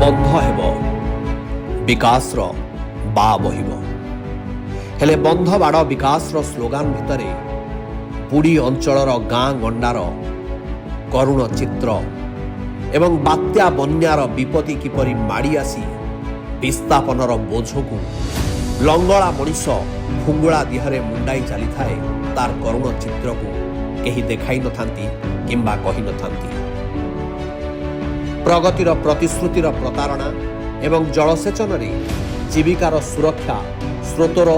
बंध हेब विकास बा बहिब हेले बंध बाड़ विकास स्लोगान भितर बुढ़ी अंचलर गाँ गंडार करुण चित्र एवं बात्या बन्यार विपत्ति किपरि माड़ी आसी विस्थापनर बोझ को लंगड़ा मनीष फुंगुड़ा दिहरे मुंडाई चली थाए तार करुण चित्र को केही देखाई नथांती किंबा कही नथांती। प्रगतिर प्रतिश्रुतिर प्रतारणा एवं जलसेचन रे जीविकार सुरक्षा स्रोतर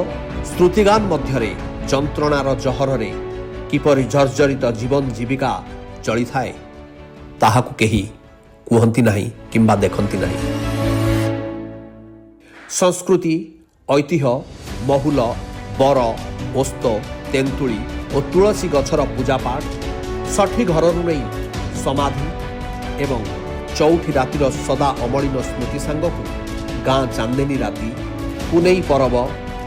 श्रुतिगान मध्यरे जंत्रणार जहर रे किपरि जर्जरित जीवन जीविका चली थाए ताहाकु केही कुहंती नाही किंबा देखंती नाही। संस्कृति ऐतिह्य महुल बर ओस्त तेंतुली और तुलसी गछर पूजापाठ षठी घर नहीं समाधि एवं चौठी रातिर सदा अमलिन स्मृति सांगकु गाँ चांदेनी राति पुनेई परब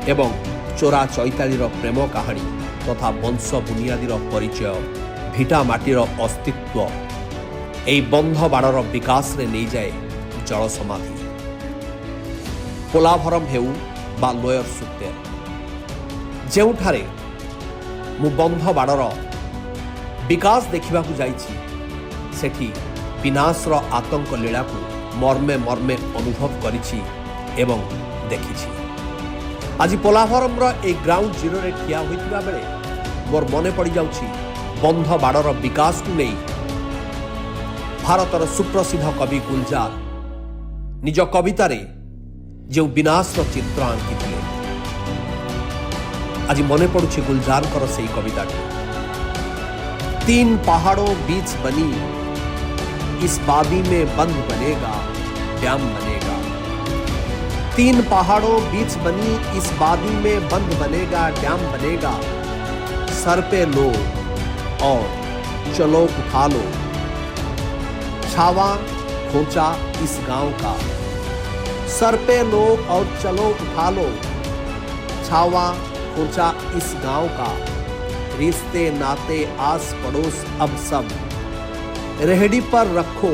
एवं चोरा चैतालीर प्रेम कहानी तथा वंश बुनियादीर परिचय भिटा माटीर अस्तित्व एई बंध बाड़र विकास रे नहीं जाए जल समाधि। पोलाभरम हेउ बा लोयर सुक्तेर जेउठारे मु बंध बाड़र विकास देखा जाइछि सेठी विनाशर आतंक लीला को मर्मे मर्मे अनुभव करिछि एवं देखिछि। आज पोलाभरम एक ग्राउंड जीरो रे ठिया होइतिबा बेले मोर मने पड़ जाउछि बंध बाड़र विकास को नहीं भारतर सुप्रसिद्ध कवि गुलजार निज कवितारे जो विनाशर चित्र आंकिथिले आज मने पड़ुछि गुलजार कर सही कविता तीन पहाड़ों बीच बनी इस वादी में बंद बनेगा डैम बनेगा। तीन पहाड़ों बीच बनी इस वादी में बंद बनेगा डैम बनेगा। सर पे लो और चलो उठा लो छावा खोचा इस गांव का। सर पे लो और चलो उठा लो छावा खोचा इस गांव का। रिश्ते नाते आस पड़ोस अब सब रेहड़ी पर रखो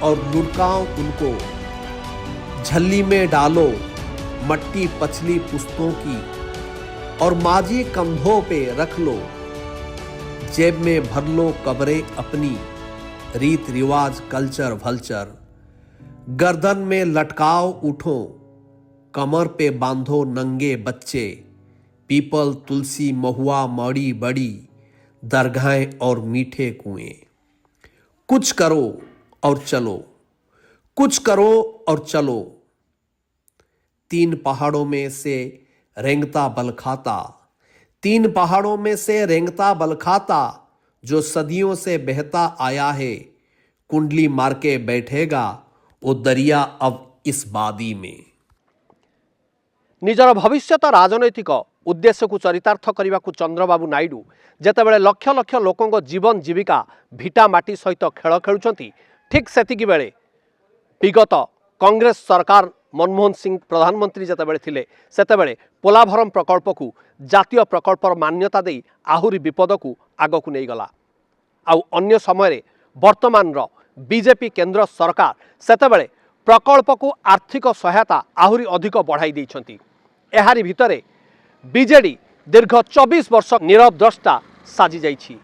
और लुढ़काओ उनको। झल्ली में डालो मट्टी पछली पुस्तों की और माझी कंधों पे रख लो। जेब में भर लो कब्रें अपनी रीत रिवाज कल्चर वल्चर। गर्दन में लटकाओ उठो कमर पे बांधो नंगे बच्चे। पीपल तुलसी महुआ मड़ी बड़ी दरगाहें और मीठे कुएं। कुछ करो और चलो कुछ करो और चलो। तीन पहाड़ों में से रेंगता बल खाता। तीन पहाड़ों में से रेंगता बल खाता जो सदियों से बहता आया है। कुंडली मार के बैठेगा वो दरिया अब इस वादी में। निजर भविष्यत राजनैतिक उद्देश्य को चरितार्थ करने को चंद्रबाबू नायडू जेतेबेले लक्ष लक्ष लोकों जीवन जीविका भिटा माटी सहित खेल खेलुंट ठीक सेतिकी बेले विगत कांग्रेस सरकार मनमोहन सिंह प्रधानमंत्री जेतेबेले थिले सेतेबेले पोलाभरम प्रकल्प को जातीय प्रकल्पर मान्यता दे आहुरी विपद को आग को नहीं गला। आउ अन्य समय वर्तमान बीजेपी केंद्र सरकार सेतेबेले प्रकल्प को आर्थिक सहायता आहुरी अधिक बढ़ाई देइछंती। एहारी भितरे बीजेडी दीर्घ 24 वर्ष नीरव द्रष्टा साजी जाइछि।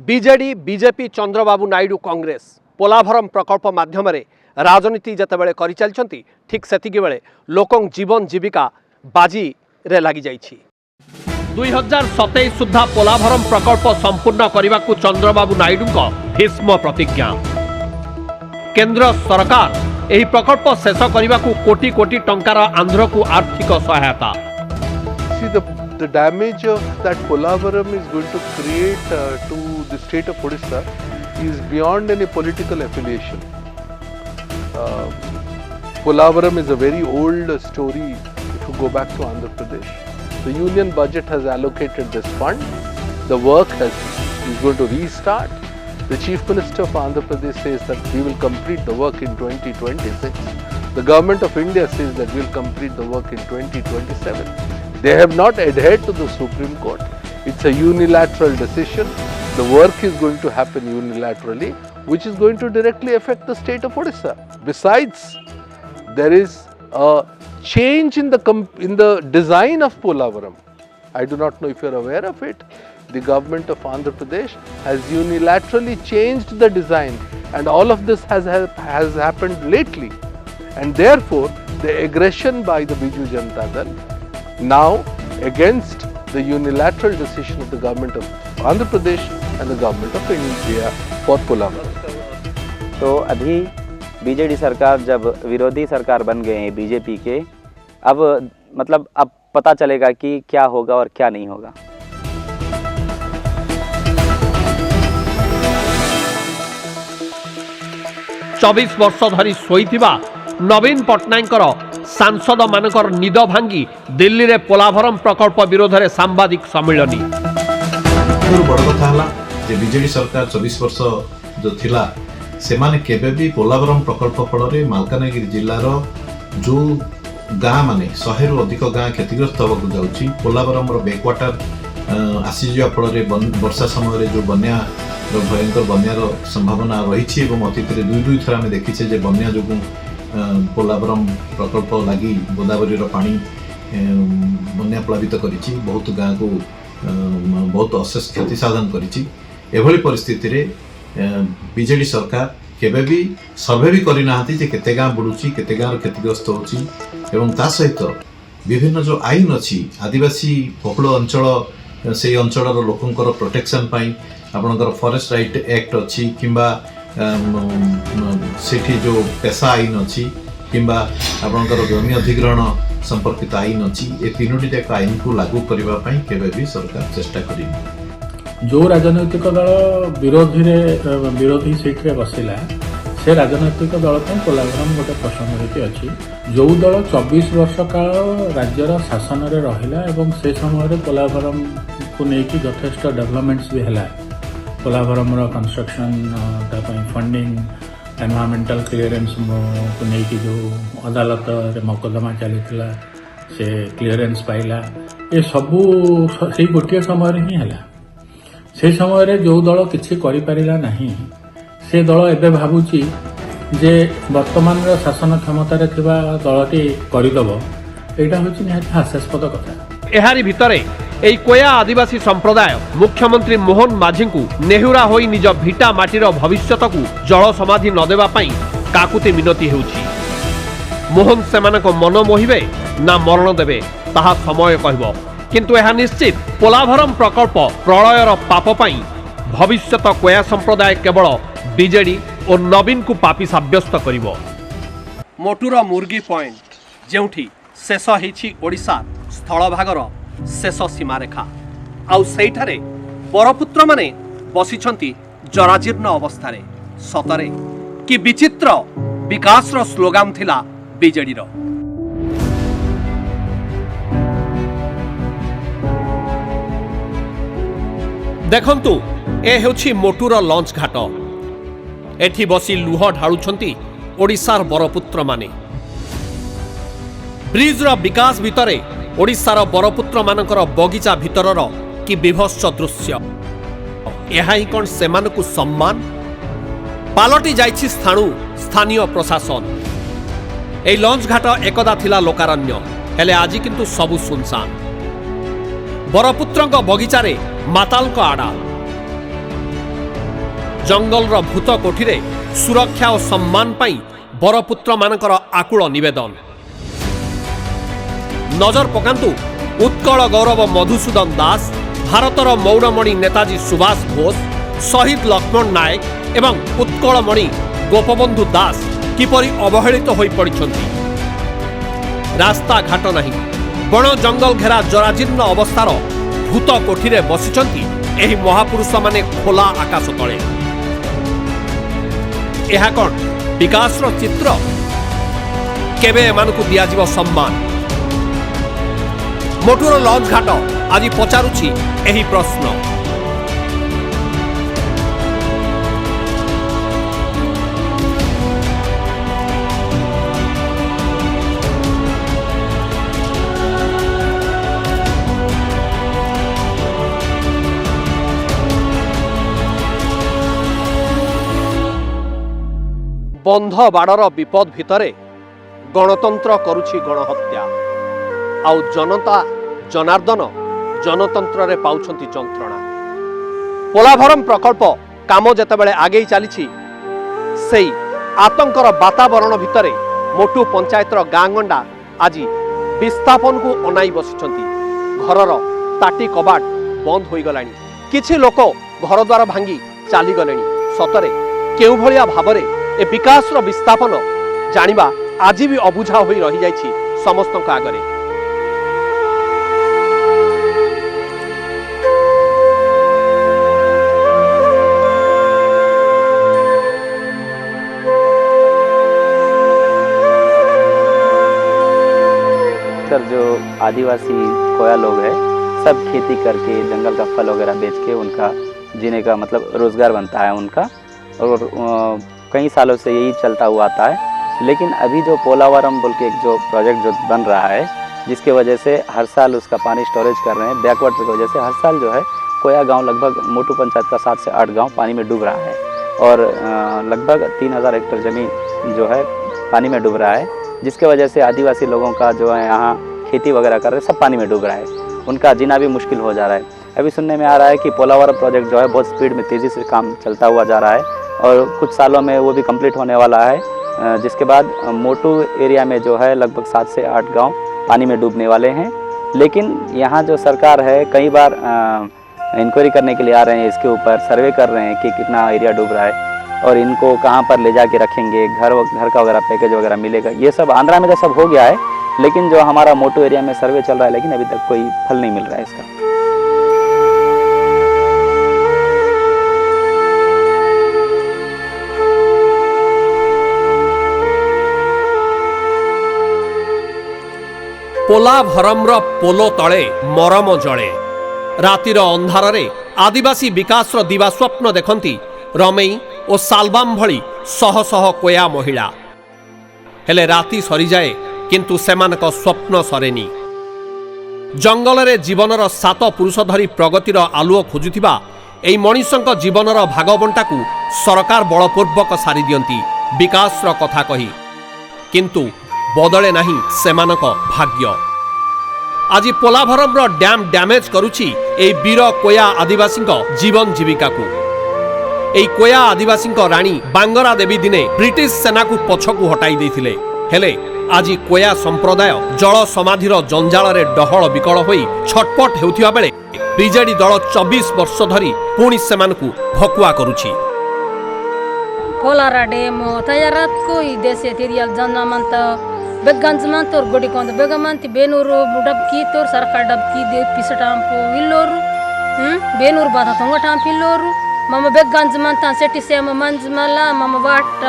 बीजेडी बीजेपी चंद्रबाबू नायडू कांग्रेस पोलाभरम प्रकल्प माध्यम राजनीति जेतेबेले करि चलिछंती ठीक सेतिकी बेले लोकं जीवन जीविका बाजी रे लागि जाइछि। 2027 सुधा पोलाभरम प्रकल्प संपूर्ण करने को चंद्रबाबू नायडू भीष्म प्रतिज्ञा। केंद्र सरकार यह प्रकल्प शेष करने को कोटी कोटी टंकार आंध्र को आर्थिक सहायता। See the damage of that Polavaram is going to create to the state of Odisha is beyond any political affiliation. Polavaram is a very old story if you go back to Andhra Pradesh. The union budget has allocated this fund. The work is going to restart. The Chief Minister of Andhra Pradesh says that we will complete the work in 2026. The Government of India says that we will complete the work in 2027. They have not adhered to the Supreme Court. It's a unilateral decision. The work is going to happen unilaterally, which is going to directly affect the state of Odisha. Besides, there is a change in the design of Polavaram. I do not know if you are aware of it. The government of Andhra Pradesh has unilaterally changed the design, and all of this has happened lately. And therefore, the aggression by the Biju Janata Dal now against the unilateral decision of the government of Andhra Pradesh and the government of India for Polavaram. तो अभी BJD सरकार जब विरोधी सरकार बन गए हैं BJP के, अब मतलब अब पता चलेगा कि क्या होगा और क्या नहीं होगा। चौबीस वर्ष धरी शोइथिबा नवीन पट्टनायकर सांसद मानकर निद भांगी दिल्ली रे पोलाभरम प्रकल्प विरोध में सांबादिक सम्मिलनी। बड़ कथा हला जे बीजेडी सरकार 24 वर्ष जो थिला सेमाने केबे भी पोलाभरम प्रकल्प फल मालकानगिरी जिल्लार जो गाँ माने 100 रु अधिक गाँ क्षतिग्रस्त होगा जाउची। पोलाभरम बैकवाटर आसीजा फल वर्षा समय जो बन्या भयंकर बन्यार संभावना रही अतीत में दुई थर आम देखीचे जे बन्या जो पोलाभरम प्रकल्प लगी गोदावरी पानी बन्या प्लावित करिछि, बहुत गाँ को बहुत अशेष क्षति साधन करिछि। एभली परिस्थिति रे बीजेडी सरकार केबे भी सर्वे भी करि नाहंती जे केते गाँ बुडुछि, केते गाँ क्षतिग्रस्त होछि एवं ता सहित विभिन्न जो आईन अछि आदिवासी बहुल अंचल से अंचलर लोकंकर प्रोटेक्शन पाई आपणकर फॉरेस्ट राइट एक्ट अच्छी किंबा सेठी जो पेशा आईन अच्छी किंबा आपणकर जमी अधिग्रहण संपर्कित आईन अच्छी ए तीनोटी जाक आईन को लागू करबा पई केबे भी सरकार चेष्टा करिनी। जो राजनैतिक दल विरोधी सीट रे बसिला से राजनैतिक दल पोलाभरम गोटे प्रसंग अच्छी। जो दल 24 वर्ष काल राज्यर शासन रे रहिला एवं से समय पोलाभरम को लेकिन यथेष्ट डेवलपमेंट्स भी है। पोलाभरम कंस्ट्रक्शन फंडिंग एनवायरमेंटल क्लीयरेंस को लेकिन जो अदालत रे मकदमा चलीथिला से क्लीयरेंस पाइला, ये सबू से गोटे समय ही है। से समय जो दल किसी करिपारिला नहीं से दल एबे भाबुची जे वर्तमान शासन क्षमतार थिबा दलटी करिदब। एटा होची निहाती हास्यास्पद कथा। एहारी भितरे एई कोया आदिवासी संप्रदाय मुख्यमंत्री मोहन माझी को नेहुरा होई निज भिटा माटीर भविष्यत को जल समाधि न देबा पई काकुति मिनती हेउछि। मोहन सेमानक मन मोहिबे ना मरण देबे ताहा समय कहबो, किंतु यह निश्चित पोलाभरम प्रकल्प प्रलयर पाप पई भविष्यत कोया संप्रदाय केवल बीजेडी और नवीन को पापी साब्यस्त करिवो। मोटूर मुर्गी पॉइंट जेउठी शेष हेछि ओडिशा स्थल भागर शेष सीमारेखा आउ सेठारे परपुत्र माने बसिछंती जराजीर्ण अवस्था रे। सतरे कि विचित्र विकासर स्लोगान थिला बीजेडी रो। देखंतु ए हेउछि मोटूर लॉन्च घाट। एठी बसी लुह ढाळुछंती ओडिशार बरपुत्र माने। ब्रिज रो विकास भितरे ओडिशार बरपुत्र मानकर बगीचा भितरर कि विभत्स दृश्य। एहा ही कोन सेमानकु सम्मान पालटी जाइछि स्थानीय प्रशासन। ए लॉन्च घाट एकदा थिला लोकारण्य, हेले आजि किंतु सबु सुनसान। बरपुत्रंक बगीचारे मातालक आड़ा। जंगलर भूत कोठीरे सुरक्षा और सम्मान पाई बरपुत्र मानकर आकुल निवेदन। नजर पकांतु उत्कल गौरव मधुसूदन दास, भारतर मौरमणि नेताजी सुभाष बोस, शहीद लक्ष्मण नायक एवं उत्कलमणि गोपबंधु दास किपरि अवहेलित होई पड़िछंती। रास्ता घाट नहीं, बण जंगल घेरा जराजीर्ण अवस्थार भूत कोठीरे बसिछंती एही महापुरुष माने खोला आकाश तले। एहा कोन विकासर चित्र? केबे एमानकु दियाजिव सम्मान? मोटूर लॉन्च घाट आज पचारुछि एही प्रश्न। बंध बाड़र विपद भितरे गणतंत्र करुछि गणहत्या आउ जनता जनार्दन जनतंत्र रे पाउछंती जंत्रणा। पोलाभरम प्रकल्प काम जेतेबेले आगे चली से आतंकर वातावरण भितरे मोटू पंचायतर गाँगंडा आज विस्थापन को अनाई बसिछंती। घरर ताटी कबाट बंद हो गलानी। किछि लोक घर द्वार भांगी चली गलेनी। सतरे केउ भलिया भाबरे ए विकास विस्थापन जानिबा आज भी अबुझा होई रही जाइछि समस्तक आगरे। जो आदिवासी कोया लोग हैं सब खेती करके जंगल का फल वगैरह बेच के उनका जीने का मतलब रोज़गार बनता है उनका, और कई सालों से यही चलता हुआ आता है। लेकिन अभी जो पोलावरम बोल के एक जो प्रोजेक्ट जो बन रहा है, जिसके वजह से हर साल उसका पानी स्टोरेज कर रहे हैं, बैकवर्ड की वजह से हर साल जो है कोया गांव लगभग मोटू पंचायत का 7 से 8 गांव पानी में डूब रहा है और लगभग 3000 हेक्टेयर ज़मीन जो है पानी में डूब रहा है, जिसके वजह से आदिवासी लोगों का जो है यहाँ खेती वगैरह कर रहे हैं सब पानी में डूब रहा है, उनका जीना भी मुश्किल हो जा रहा है। अभी सुनने में आ रहा है कि पोलावरम प्रोजेक्ट जो है बहुत स्पीड में तेज़ी से काम चलता हुआ जा रहा है और कुछ सालों में वो भी कंप्लीट होने वाला है, जिसके बाद मोटू एरिया में जो है लगभग 7 से 8 गांव पानी में डूबने वाले हैं। लेकिन यहाँ जो सरकार है कई बार इंक्वायरी करने के लिए आ रहे हैं, इसके ऊपर सर्वे कर रहे हैं कि कितना एरिया डूब रहा है और इनको कहाँ पर ले जाके रखेंगे, घर का वगैरह पैकेज वगैरह मिलेगा। ये सब आंध्रा में तो सब हो गया है, लेकिन जो हमारा मोटू एरिया में सर्वे चल रहा है, लेकिन अभी तक कोई फल नहीं मिल रहा है इसका। पोलाभरमर पोलो तले मरम जले। रातिर अंधार रे आदिवासी विकास दिवा स्वप्न देखती रमेई और सालबाम भली शह शह कोया महिला। हेले राति सरी जाए किंतु सेमानक स्वप्न सरेनी। जंगल रे जीवनर 7 पुरुष धरी प्रगतिर आलुओ खोजुथिबा एई मनीषक जीवनर भागबंटा को सरकार बलपूर्वक सारी दियंती विकास कथा कही, किंतु बदले नहीं सेमानक भाग्य। आज पोलाभरमर डैम डैमेज करुछि एई वीर कोया आदिवासी जीवन जीविका को। एई कोया आदिवासी राणी बांगरा देवी दिने ब्रिटिश सेना को पछकु हटाई देथिले, हेले आज कोया संप्रदाय जल समाधिर जंजाल रे डहल विकल होई छटपट हेउथिबा बेले बीजेडी दल 24 वर्ष धरी पुणी सेमानकु भकुआ करुछि। पोलारा डेम तयारात कोई देशे तिरियल जनमंत बेगंजमंत और गोडी कोंद बेगमंत बेनूरू डबकी तोर सरकार डबकी दे पिसटांपो इल्लोरू बेनूर बाधा तंग टांपिल्लोरू मम बेगंजमंत सेटी सेम मंजमला मम वाट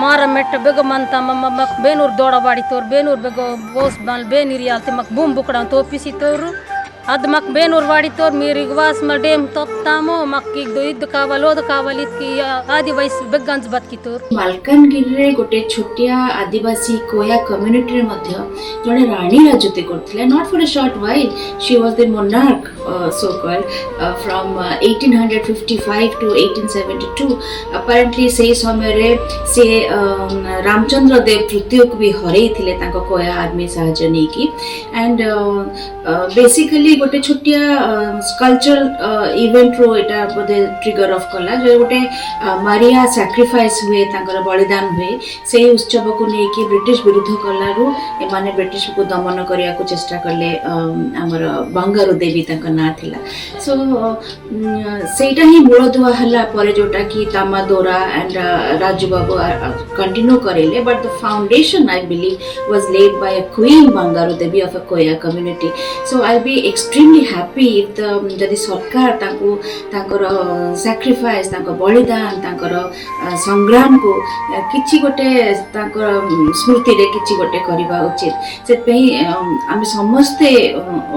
मार मेट बेगमंत मम बेनूर दोड़बाड़ी तोर बेनूर बेगो बोस बाल बेनिरियाल ते मक बूम बुकड़ा तो पिसी तोरू अद मक बेनूर वाड़ी तोर मेरिगवास म डेम तत्तामो मक्की दोइद कावलोद कावलित की आदिवासी बेगंज बत की तोर मालकानगिरी रे गोटे छोटिया आदिवासी कोया कम्युनिटी रे मध्य जने रानी राजते करथिले not for a short while she was the monarch so called from 1855 to 1872 apparently से समय रे से रामचंद्र देव तृतीय को भी हरई थिले तांको कोया आदमी साहाଯ୍य नै की एंड बेसिकली गोटे छोटिया cultural event row Etah Bodhe trigger of कला जो गोटे मारिया सैक्रिफाइस हुए तांकर बलिदान हुए से उत्सव को नै की ब्रिटिश विरुद्ध कलारू ए माने ब्रिटिश को दमन करिया को चेष्टा करले हमर बंगारू देवी तांकर ना थिला सो सेटा ही मूल दुआ हला पर जोटा की तामा दोरा एंड राजू बाबू कंटिन्यू करेले but the foundation I believe was led by a queen Bangaru Devi of a Koya community so I be extremely happy if the जदि सरकार ताको ताकर सैक्रिफाइस ताको बलिदान ताकर संग्राम को किछि गोटे ताकर स्मृति रे किछि गोटे करबा उचित से पई हम समस्त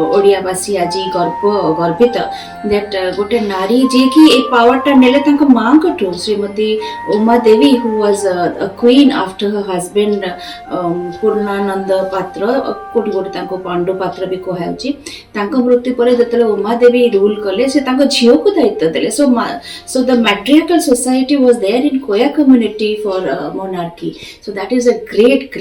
ओडियावासी आज गर्वित दैट गोटे नारी जे कि ए पावरटा नेले तांको मां कठो Shrimati Uma Devi who was a queen after her husband Purnananda Patra कोटि कोटि तांको पांडु पात्र भी कोहे କରାଯାଉଛି। ତାଙ୍କ ମୃତ୍ୟୁ ପରେ ଯେତେବେଳେ ଉମା ଦେବୀ ରୁଲ୍ କଲେ ସେ ତାଙ୍କ ଝିଅକୁ ଦାୟିତ୍ୱ ଦେଲେ। So the matriarchal society was there in Koya community for monarchy. So that is a great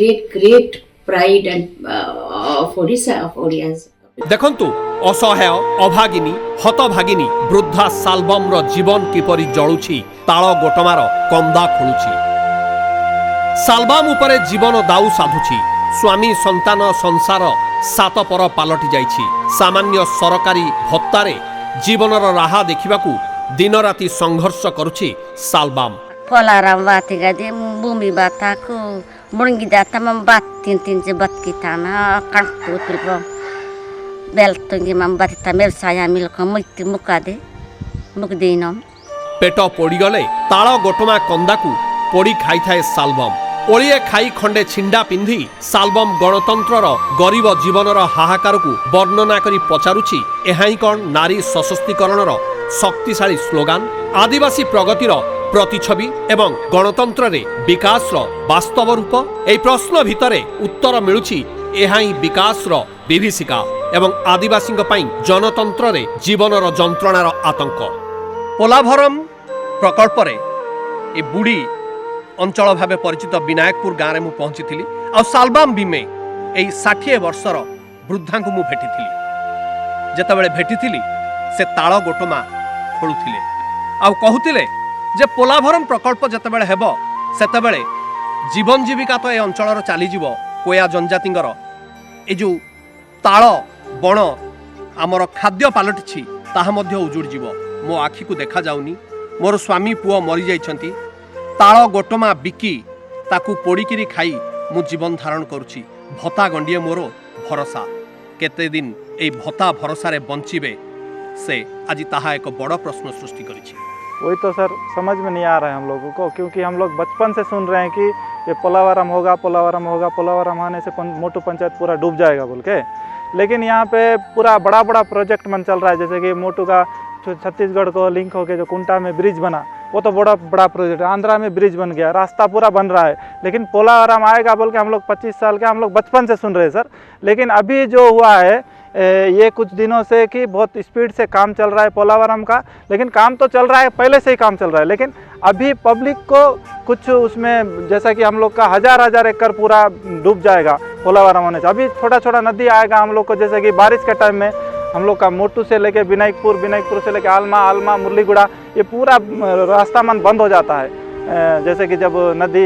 pride and of Odisha, of Odias. देखंतु असहाय अभागिनी हतभागिनी वृद्धा साल्बम रो जीवन किपरि जळुछि ताळ गोटमार कंदा खोलुछि। साल्बम उपरे जीवन दाऊ साधुछि। स्वामी संतान संसार सात पर पालटि जाइछि। सामान्य सरकारी भत्तारे जीवनर राहा देखिबाकू दिन राति संघर्ष करुछि साल्बम। Polaram batiga de bumi bataku mungi data mambat tin je bat kita na kan putribo beltongi mambatita mer saya mil ko muti mukade mukdeinom पेट पोड़ीगले ताल गोटमा कंदाकू पोड़ी खाई थाए साल्बम। ओलिए खाई खंडे छिंडा पिंधि साल्बम गणतंत्रर गरीब जीवनर हाहाकार को वर्णना करी पचारुछि एहाई कौन नारी सशक्तिकरणर शक्तिशाली स्लोगान, आदिवासी प्रगतिर प्रतिछवि एवं गणतंत्र रे विकास वास्तव रूप। एई प्रश्न भितरे उत्तर मिलुछि एहाई विकास विभीषिका एवं आदिवासी जनतंत्र रे जीवनर जंत्रणार आतंक। पोलाभरम प्रकल्प रे ए बुढ़ी अंचल भाव परिचित विनायकपुर गाँव में पहुंची थी। आ साल्बाम बीमे यही 60 वर्षर वृद्धा को भेटी जितेबाला भेटी से ताल गोटमा खोलुथिले आ कहूतिले जे पोलाभरम प्रकल्प जितेबाला हेब सेतेबाला जीवन जीविका तो ए अंचल चलीज कोया जनजातिंगर ए जो ताल बण आमर खाद्य पलटि ताहा मध्य उजुड़ जीव। मो आखि को देखा जाउनी। मोर स्वामी पुओ मरी जाइछंती। ताल गोटमा बिकी ताकू पोड़िकी खाई मु जीवन धारण करुछि। भत्ता गंडिए मोर भरोसा। केते दिन ए भत्ता भरोसा रे बंचिबे से आज ताहा एक बड़ प्रश्न सृष्टि करिछि। वही तो सर समझ में नहीं आ रहा है हम लोगों को, क्योंकि हम लोग बचपन से सुन रहे हैं कि ये पोलावरम होगा, पोलावरम होगा, पोलावरम आने से मोटू पंचायत पूरा डूब जाएगा बोल के। लेकिन यहाँ पे पूरा बड़ा बड़ा प्रोजेक्ट मन चल रहा है, जैसे कि मोटू का छत्तीसगढ़ को लिंक होके जो कुंटा में ब्रिज बना, वो तो बड़ा बड़ा प्रोजेक्ट है। आंध्रा में ब्रिज बन गया, रास्ता पूरा बन रहा है। लेकिन पोलावरम आएगा बोल के हम लोग 25 साल के हम लोग बचपन से सुन रहे हैं सर। लेकिन अभी जो हुआ है ये कुछ दिनों से कि बहुत स्पीड से काम चल रहा है पोलावरम का। लेकिन काम तो चल रहा है, पहले से ही काम चल रहा है, लेकिन अभी पब्लिक को कुछ उसमें जैसा कि हम लोग का हजार एकड़ पूरा डूब जाएगा पोलावरम होने से। अभी छोटा छोटा नदी आएगा हम लोग को, जैसे कि बारिश के टाइम में हम लोग का मोटू से लेके विनायकपुर, विनायकपुर से लेके आलमा, मुरलीगुड़ा, ये पूरा रास्ता मन बंद हो जाता है। जैसे कि जब नदी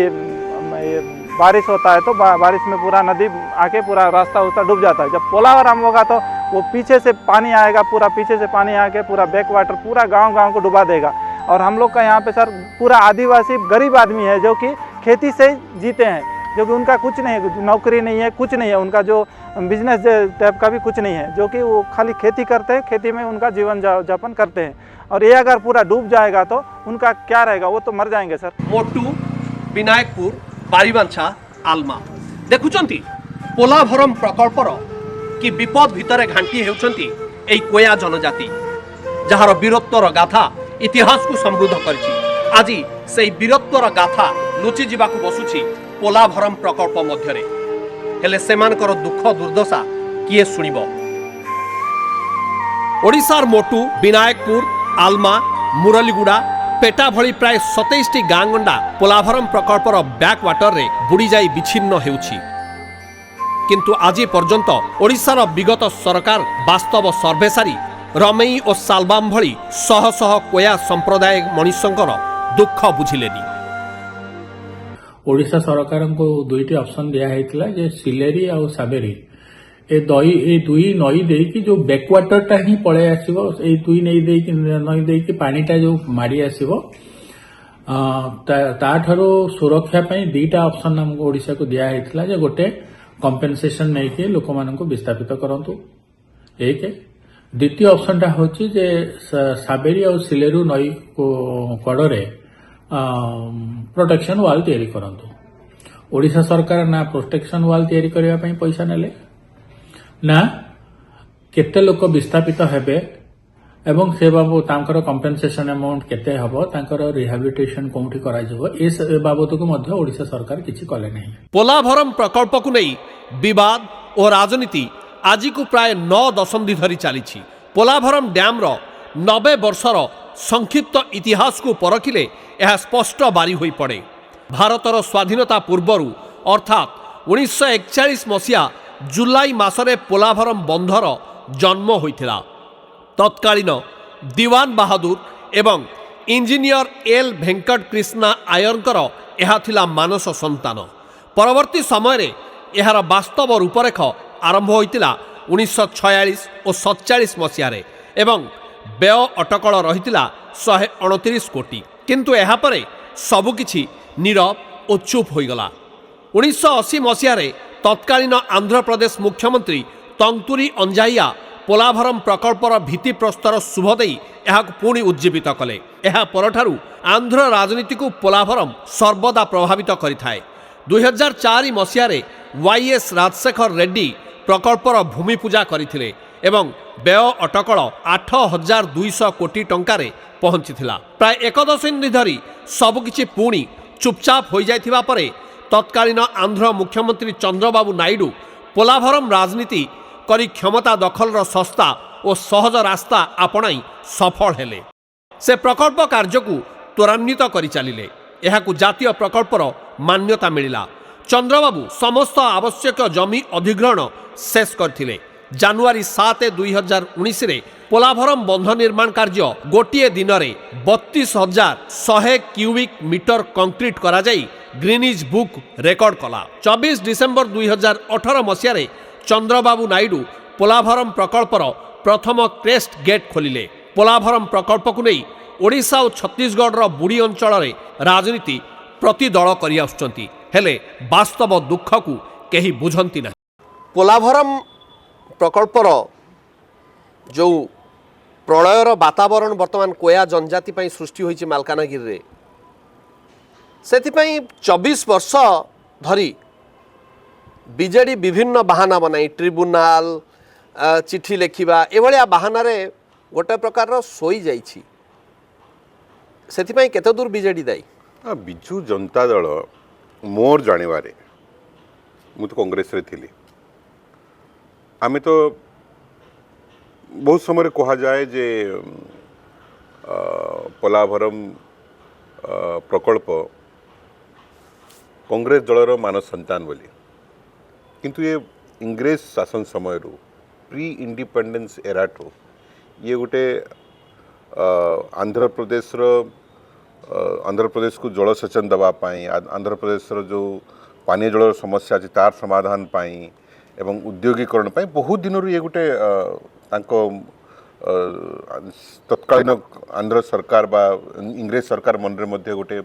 बारिश होता है तो बारिश में पूरा नदी आके पूरा रास्ता उसका डूब जाता है। जब पोलावरम होगा तो वो पीछे से पानी आएगा, पूरा पीछे से पानी आके पूरा बैक वाटर पूरा गांव को डुबा देगा। और हम लोग का यहाँ पे सर पूरा आदिवासी गरीब आदमी है जो कि खेती से जीते हैं, जो कि उनका कुछ नहीं है, नौकरी नहीं है, कुछ नहीं है, उनका जो बिजनेस टाइप का भी कुछ नहीं है, जो कि वो खाली खेती करते हैं, खेती में उनका जीवन यापन करते हैं। और ये अगर पूरा डूब जाएगा तो उनका क्या रहेगा, वो तो मर जाएंगे सर। मोटू, विनायकपुर, बारीबांछा, आलमा देखुचंती पोलाभरम प्रकल्पर कि विपद भितरे घांटी हेउचंती एई कोया जनजाति जहार वीरत्वर गाथा इतिहास को समृद्ध करछि। आज से वीरत्वर गाथा लुचि जीवाकू बसुछि पोलाभरम प्रकल्प मध्यरे। हेले सेमानकर दुख दुर्दशा किए सुनिबो। ओडिशार मोटू, विनायकपुर, आलमा, मुरलीगुड़ा, पेटा भली प्राय 27टी गाँ गंडा पोलाभरम प्रकल्पर बैक वाटर रे बुड़ी जाई विच्छिन्न हेउछि। किंतु आज पर्यंत ओडिशार विगत सरकार वास्तव सर्वे सारी रमेई और साल्बाम भली शह शह कोया संप्रदाय मनीषंकर दुख बुझिलेनी। ओडिशा सरकार को दुईटी ऑप्शन दिया हैतिला जे सिलेरी और साबेरी ए दुई नई देकी जो बैकवाटरटा ही पळे आसीबो। ए दुई नई देकी पानीटा जो मारी आसीबो ता ठारो सुरक्षा पई दुईटा ऑप्शन हमको ओडिशा को दिया हैतिला जे गोटे कंपेनसेशन नै के लोक मानन को विस्थापित करंतु। एक द्वितीय ऑप्शनटा होची जे साबेरी और सिलेरू नई को कड़रे प्रोटेक्शन वाल तैयारी करंतु। ओडिशा सरकार ना प्रोटेक्शन वाल तैयारी करबा पई पैसा नेले ना केते लोक विस्थापित हेबे एवं से बाबू तांकर कंपेनसेशन अमाउंट केते हबो, तांकर रिहैबिलिटेशन कोंठी करा जबो, ए बाबत को मध्य ओडिशा सरकार किछि कले नहीं। पोलाभरम प्रकल्प को नहीं विवाद और राजनीति आज को प्राय 9 दशंधि धरी चली पोलाभरम डैम्र 90 वर्षर संक्षिप्त इतिहास को परखिले यह स्पष्ट बारी होई पड़े। भारतर स्वाधीनता पूर्वर अर्थात 1941 मसीहा जुलाई मासरे पोलाभरम बंधर जन्म होइथिला। तत्कालीन दीवान बहादुर एवं इंजीनियर एल वेंकट कृष्णा आयरकर यह थिला मानस संतान। परवर्ती समय यार वास्तव रूपरेख आरंभ होइतिला 1946 और 47 मसीह एवं व्यय अटकल रहितिला 129 कोटी, किंतु यह परे सबकिछि नीरव और चुप होइगला। 1980 मसीह तत्कालीन आंध्र प्रदेश मुख्यमंत्री तंतुरी अंजाइया पोलाभरम प्रकल्पर भित्तिप्रस्तर शुभ देई एहाकु पुणी उज्जीवित कले। एहा परठारु आंध्र राजनीति को पोलाभरम सर्वदा प्रभावित करिथाए। 2004 मसीह वाईएस राजशेखर रेड्डी प्रकल्पर भूमि पूजा करथिले एवं व्यय अटकल 8200 कोटी टंकारे पहुंचीथिला। प्राय 1 दशंधि धरी सबकिछि पुणी चुपचाप हो जाइथिबा परे तत्कालीन आंध्र मुख्यमंत्री चंद्रबाबू नायडू पोलाभरम राजनीति करी क्षमता दखलर सस्ता और सहज रास्ता आपणाई सफल हेले। से प्रकल्प कार्य को त्वरान्वित करि चलिले। एहाकु जातीय प्रकल्पर मान्यता मिलिला। चंद्रबाबू समस्त आवश्यक जमी अधिग्रहण शेष करथिले। जानुआरी 7 2019 रे पोलाभरम बंध निर्माण कार्य गोटिए दिन में 32,100 क्यूबिक मीटर कंक्रीट करा जाई ग्रीनिज बुक रेकर्ड कला। 24 डिसेम्बर 2018 मसीह चंद्रबाबू नायडू पोलाभरम प्रकल्पर प्रथम क्रेस्ट गेट खोलिले। पोलाभरम प्रकल्प को नहीं ओडिशा और छत्तीसगढ़ बुड़ी अंचल राजनीति प्रति दल करि आसुचंती, हेले वास्तव दुख को केही बुझंती ना। पोलाभरम प्रकल्पर जो प्रलयर वातावरण वर्तमान कोया जनजाति पई सृष्टि होइछि मालकानगिरी रे, सेथिपई 24 वर्ष धरी बीजेडी विभिन्न बहाना बनाई ट्रिब्यूनाल चिठी लेखिबा एभलिया बहाना रे गोटे प्रकार सोई जाइछि। सेथिपई केते दूर बीजेडी दायी? बिजु जनता दल मोर जानिबारे मु तो कांग्रेस रे थिली। आमे तो बहुत समय कहा जाए जे पोलाभरम प्रकल्प कांग्रेस दलर मानस संतान बोली, किंतु ये इंग्रेज शासन समय प्री इंडिपेंडेंस एरा ठो ये गोटे आंध्र प्रदेश को जलसेचन दवापाई, आंध्र प्रदेश जो पानी जल समस्या अच्छी तार समाधान पाई एवं उद्योगीकरण पाई बहुत दिन ये गोटे तत्कालीन आंध्र सरकार बा इंग्रेज सरकार मन रे मध्य गोटे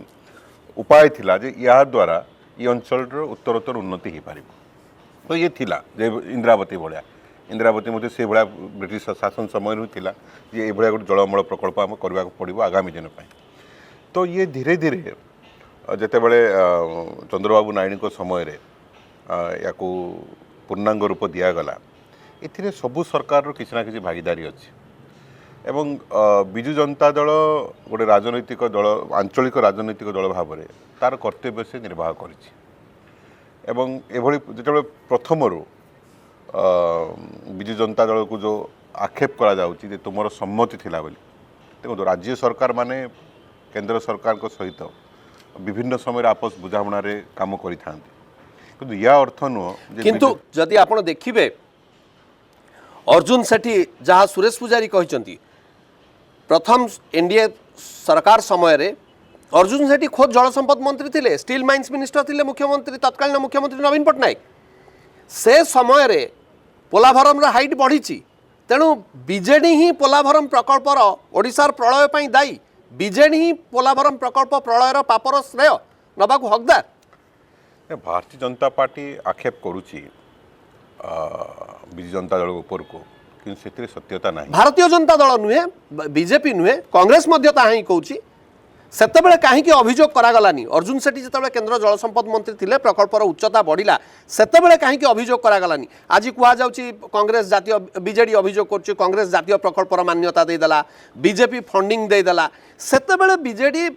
उपाय थिला जे या द्वारा ये अंचल उत्तरोत्तर उन्नति हो पार। तो ये थिला जे इंदिरावती भाया इंदिरावती मध्य से भाया ब्रिटिश शासन समय थिला जे ये गोटे जलमल प्रकल्प आम करने पड़ो आगामी दिन पर। तो ये धीरे धीरे जिते बड़े चंद्रबाबू नायडू समय या पूर्णांग रूप दिगला ए सबू सरकार किसी ना कि भागीदारी अच्छी एवं बिजु जनता दल गोटे राजनैतिक दल आंचलिक राजनैतिक दल भाव में तार कर्तव्य से निर्वाह करिछि। एवं एभली जिते प्रथम बिजु जनता दल को जो आक्षेप करा जाउछि जे तुमर सम्मति थिला बोली, देखो राज्य सरकार माने केंद्र सरकार को सहित विभिन्न समय आपस बुझामणा रे काम करि थांती, किंतु या अर्थ नुह। किंतु जदि आपण देखिबे अर्जुन सेठी जहाँ सुरेश पुजारी कहते प्रथम एनडीए सरकार समय रे अर्जुन सेठी खोद जल संपद मंत्री थिले, स्टील माइंस मिनिस्टर थिले, मुख्यमंत्री तत्कालीन मुख्यमंत्री नवीन पट्टनायक। से समय रे पोलाभरम रा हाइट बढ़ी, तेणु बीजेडी ही पोलाभरम प्रकल्पर ओडिशार प्रलय पई दायी। बीजेडी ही पोलाभरम प्रकल्प प्रलयर पापर श्रेय नबाकू हकदार। भारतीय जनता पार्टी आक्षेप करुची बिजु जनता दल ऊपर को, किंतु से सत्यता नहीं। भारतीय जनता दल नुहे, बीजेपी नुहे, कांग्रेस मध्य ताहा ही कहूची। सेतेबेले काहीकि अभियोग करागलानी? अर्जुन सेठी जेतेबेले केंद्र जल संपद मंत्री थिले, प्रकल्पर उच्चता बढ़िला, सेतेबेले काहीकि अभियोग करागलानी? आज कुहा जाउची कांग्रेस जातीय बीजेडी अभियोग करची कांग्रेस जातीय प्रकल्पर मान्यता दे देला, बीजेपी फंडिंग दे देला। सेतेबेले बीजेडी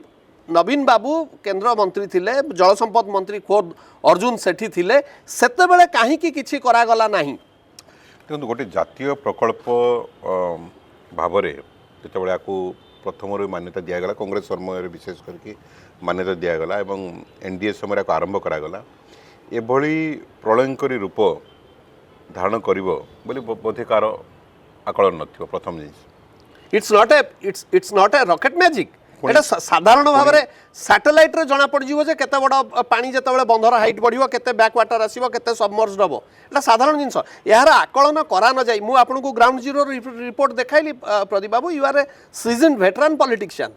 नवीन बाबू केंद्र मंत्री थिले, जल संपद मंत्री खोद अर्जुन सेठी थिले, सेतेबेले काहीकि किछि करागला नाही? देखो गोटे जातीय प्रकल्प भावरे जितेबाला या प्रथम मान्यता दिगला कांग्रेस समय विशेष करके मान्यता दिगला एवं एनडीए समय आरंभ करागला एभली प्रलयंकरी रूप धारण करिवो बोली बोधे कार आकलन नथिबो प्रथम जिनिस it's not a rocket magic एटा साधारण भाव में सैटेलाइट रे जना पड़ जीवो जे केते बड़ पानी जेतेबेले बंधर हाइट बढ़िवो केते बैक वाटर आसीबो केते सबमर्ज्ड हबो एटा साधारण जिंस यार आकलन करा न जाई मु आपनको ग्राउंड जीरो रिपोर्ट देखाइली Pradeep Babu you are a season veteran politician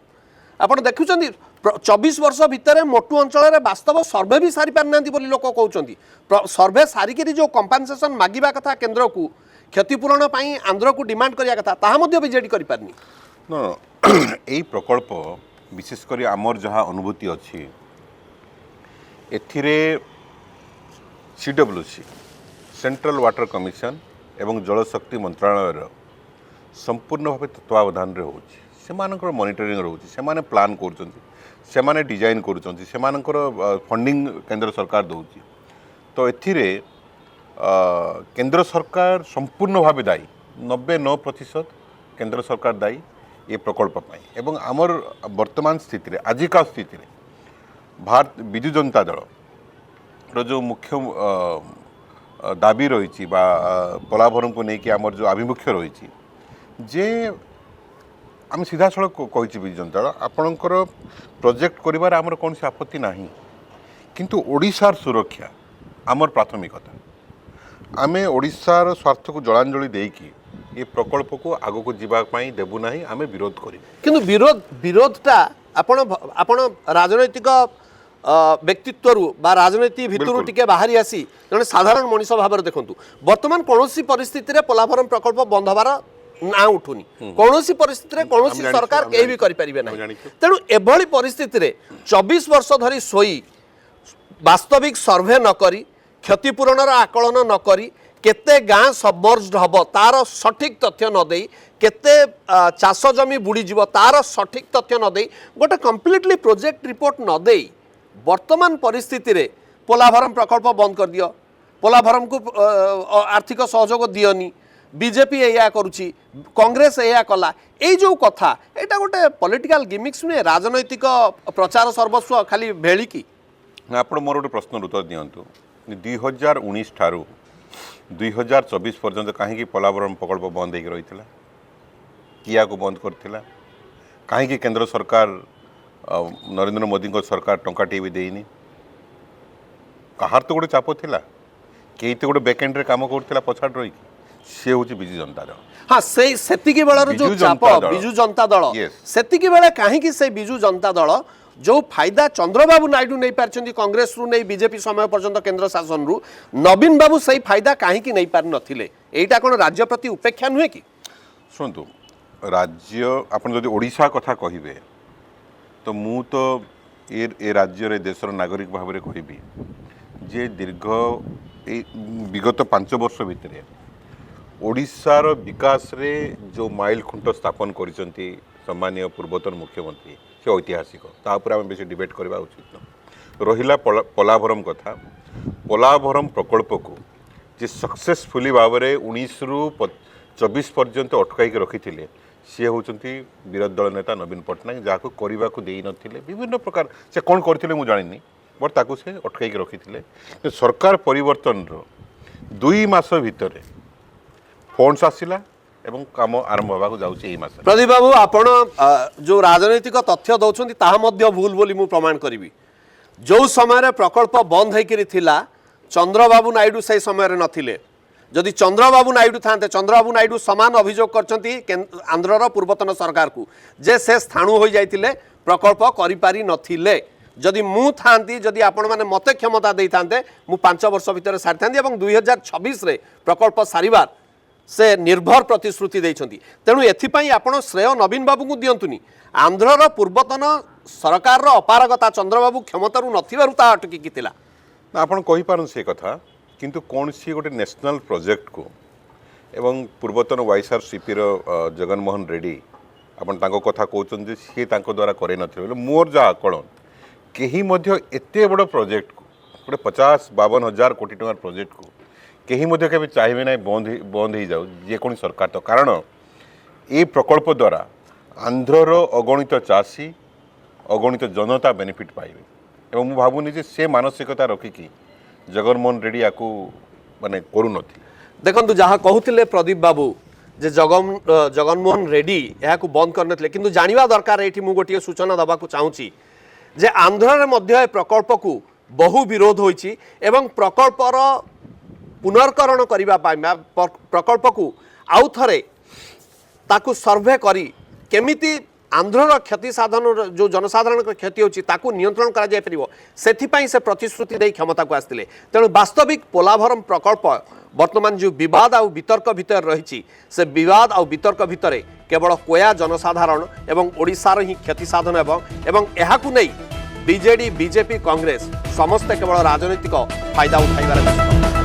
आपण देखुचंदी 24 वर्ष भितर मोटू अंचल वास्तव सर्वे भी सारी पार नांती बोली लोक कहउचंदी सर्वे सारिकी जो कंपनसेशन मागिबा कथा केंद्र को क्षतिपूरण पई आंध्र को डिमांड करिया कथा ताहा मध्ये बीजेडी करि पारनी न यही प्रकल्प विशेषकर आमर जहाँ अनुभूति अच्छी एथिरे CWC सेंट्रल वाटर कमिशन एवं जलशक्ति मंत्रालय संपूर्ण भाव तत्वावधान रे होची सेमानकर मॉनिटरिंग रोची सेमाने प्लान करूचंती सेमाने डिजाइन करूचंती सेमानकर फंडिंग केंद्र सरकार दउची तो एथिरे केंद्र सरकार संपूर्ण भाव दायी 99% केंद्र सरकार दायी ये प्रकल्प एवं आमर वर्तमान स्थिति आजिका स्थिति भारत विजु जनता दल रो जो मुख्य दाबी रही पोलाभरम को लेकिन आमर जो आभिमुख्य रही जे आम सीधा सड़क कही विजु जनता दल आपणकर प्रोजेक्ट करिवार आमर कौन सी आपत्ति नहीं किंतु ओडिशार सुरक्षा आमर प्राथमिकता आमे ओडिशार स्वार्थ को जलांजलि देकी ये प्रकल्प को आग को जीवाई देबू ना आम विरोध करूँ किंतु विरोधटा आपण राजनैतिक व्यक्तित्व बा राजनीति भितर टिके बाहरी आसी जड़े साधारण मनीष भाव में देखु बर्तमान कौन परिस्थिति पोलाभरम प्रकल्प बंद हबार ना उठुनी कौन परिस्थिति कौन सरकार कहीं भी करें ना तेणु एभली परिस्थिति 24 वर्ष धरी सोई वास्तविक सर्वे नक क्षतिपूरण आकलन नक केते गाँ सबमर्ज्ड हब तार सठिक तथ्य न देई केते चाष जमी बुड़ी जीव तार सठिक तथ्य न देई गोटे कंप्लीटली प्रोजेक्ट रिपोर्ट न देई वर्तमान परिस्थिति रे पोलाभरम प्रकल्प बंद कर दियो पोलाभरम को आर्थिक सहयोग दियोनी बीजेपी एया करुची कांग्रेस एया कला ए जो कथा एटा गोटे पॉलिटिकल गिमिक्स नुहे राजनैतिक प्रचार सर्वस्व खाली भेली की आप मोर गोटे प्रश्न उत्तर दिंतु 2019 ठारू 2024 पर्यंत कहीं पोलाभरम प्रकल्प बंद हो रही किया को बंद करथिला कहीं केंद्र सरकार नरेंद्र मोदी को सरकार टंकाटे भी देनी कहार तो गोटे चाप थिला कई तो गोटे बैकएंड रे काम करथिला पछाड़ रही सी हूँ बिजु जनता दल हाँ से सेतिकी बेलर जो चाप बिजु जनता दल सेतिकी बेले कहीं से बिजु जनता दल जो फायदा चंद्रबाबू नायडू नहीं पार्छन्ती कांग्रेस रु नहीं बीजेपी समय पर्यंत केंद्र शासन रु नवीन बाबू सही फायदा कहीं नहीं पार नथिले एटा कोन राज्य प्रति उपेक्षा नुहे कि सुनतु राज्य आपन जदि ओडिशा कथा कहिबे तो मु तो ए राज्य रे देशर नागरिक भाव में कहबी जे दीर्घ विगत 5 वर्ष भितर ओडिशार विकास रे जो माइल खुंट स्थापन करिसंती सम्मानीय पूर्वतन मुख्यमंत्री से ऐतिहासिक तापर आम बेसी डिबेट करवा उचित रहिला पोलाभरम कथा पोलाभरम प्रकल्प को जे सक्सेसफुली भाव में 19 रु 24 पर्यंत अटकाई रखी सी होती विरोधी दल नेता नवीन पट्टनायक जहाँ करने को दे नथिले विभिन्न प्रकार से कौन करथिले मु जानिनी बट ताकू से अटकाई रखी सरकार परिवर्तन 2 मास भितर फंड्स आसिला एवं काम आरंभ होगा जाऊँगी मास प्रदीप बाबू आपण जो राजनैतिक तथ्य दौरान ताहा मध्य भूल बोली मु प्रमाण करी जो समय प्रकल्प बंद होता चंद्रबाबू नायडू से समय नथिले जदि चंद्रबाबू नायडू था चंद्रबाबू नायडू समान अभियोग कर आंध्रर पूर्वतन सरकार को जे से स्थाणु हो जाते प्रकल्प करि नथिले जदि मु थांती जदि आपण माने मते क्षमता दे था मु 5 वर्ष भितर सारी था 2026 रे प्रकल्प सारिबार से निर्भर प्रतिश्रुति देइछंती तेणु एथिपाई आपण श्रेय नवीन बाबू को दियंतुनी आंध्रर पूर्वतन सरकार अपारगता चंद्रबाबू क्षमतारू नथिबारु ता अटकी कितिला आपण कहि पारन से कथा किंतु कौन सी गोटे नेशनल प्रोजेक्ट को एवं पूर्वतन वाईएसआरसीपी रो जगनमोहन रेड्डी आपण तांको कथा कहउछन सी तांको द्वारा करे नथिले मोर जा आकलन केही मध्य एते बड़ प्रोजेक्ट को गोटे 50-52 हजार कोटी टंकार प्रोजेक्ट को कहीं मध्य केबे चाहिए ना बंद हो जाऊ जेकोनी सरकार तो कारण ये प्रकल्प द्वारा आंध्रर अगणित चाषी अगणित जनता बेनिफिट पाइबे एवं मु भावुनी जे से मानसिकता रखिकी जगनमोहन रेड्डी याकू माने करू देखु जहाँ कहते प्रदीप बाबू जे जगनमोहन रेड्डी यहाँ बंद करनथिले किंतु जानिबा दरकार एठी मु गोटिए सूचना दबा को चाहूची जे आंध्र मध्ये प्रकल्प को बहु विरोध होईची एवं प्रकल्पर पुनर्करण करिबा पाई प्रकल्प को आउ थरे ताकू सर्वे करी केमिति आंध्रर क्षति साधन जो जनसाधारण क्षति होची ताकू नियंत्रण करा जाय परिबो सेथिपाई से प्रतिश्रुति दे क्षमता को आस्तिले तेणु वास्तविक पोलाभरम प्रकल्प वर्तमान जो विवाद आउ वितर्क भितर रही से विवाद आउ वितर्क भितर केवल कोया जनसाधारण एवं ओडिशार ही क्षति साधन एवं एहाकू नहीं बीजेडी बीजेपी कांग्रेस समस्ते केवल राजनीतिक फायदा उठाइबार व्यस्त।